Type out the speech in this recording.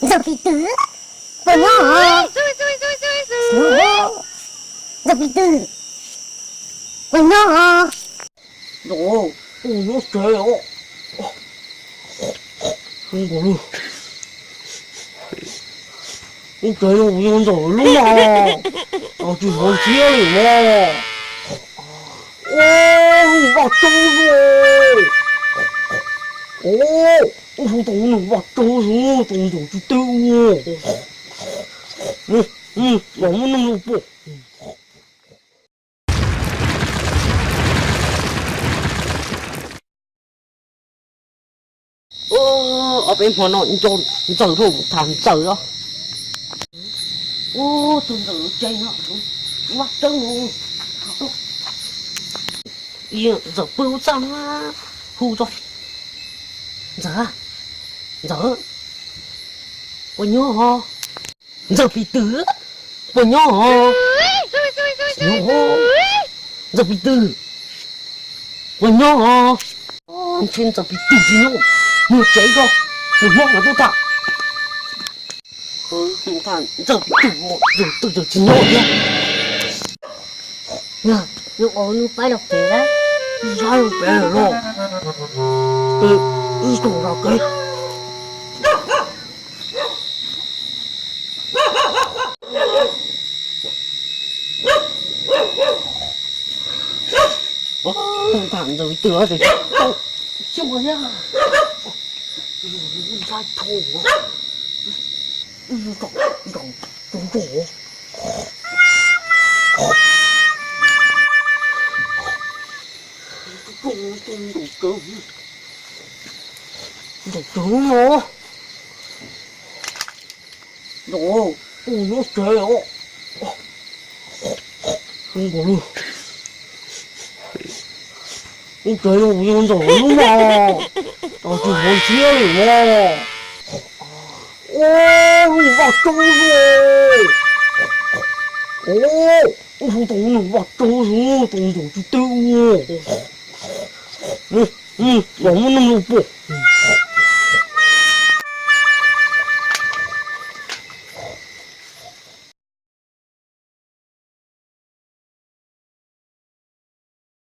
Zapito, bueno, no, Zapito, bueno, 너, 어서요. 이거를, 어때요? 우리 혼자 얼른 와. 아주 멀티하니 와. 오, 맞춰서. 오, 너는 맞춰서. 너도 주대고. 응, 너무너무 예뻐. ở bên Hà Nội trồn giờ thủ thảm giờ đó ô tôi giờ chơi nó mắt trông yên giờ bưu trăm hù rồi giờ giờ có nhỏ giờ bị tứ có nhỏ giờ bị tứ có nhỏ trên giờ bị tứ gì nữa một cháy rồi một mong là tôi thả thằng giờ từ chín nhộn nhá 야, 이거 어느 빠졌대? sao bé rồi 이거 là cái thằng giờ bị tựa rồi chứ mà nhá ra thổ đồng thổ đồng nó đồ nó trời ơi không có luôn ông trời ơi 우리 혼자 얼른 와 나 지금 뭔 지혈이 와 오 맞춰서 오 너는 맞춰서 너도 주대고 응 너무너무 예뻐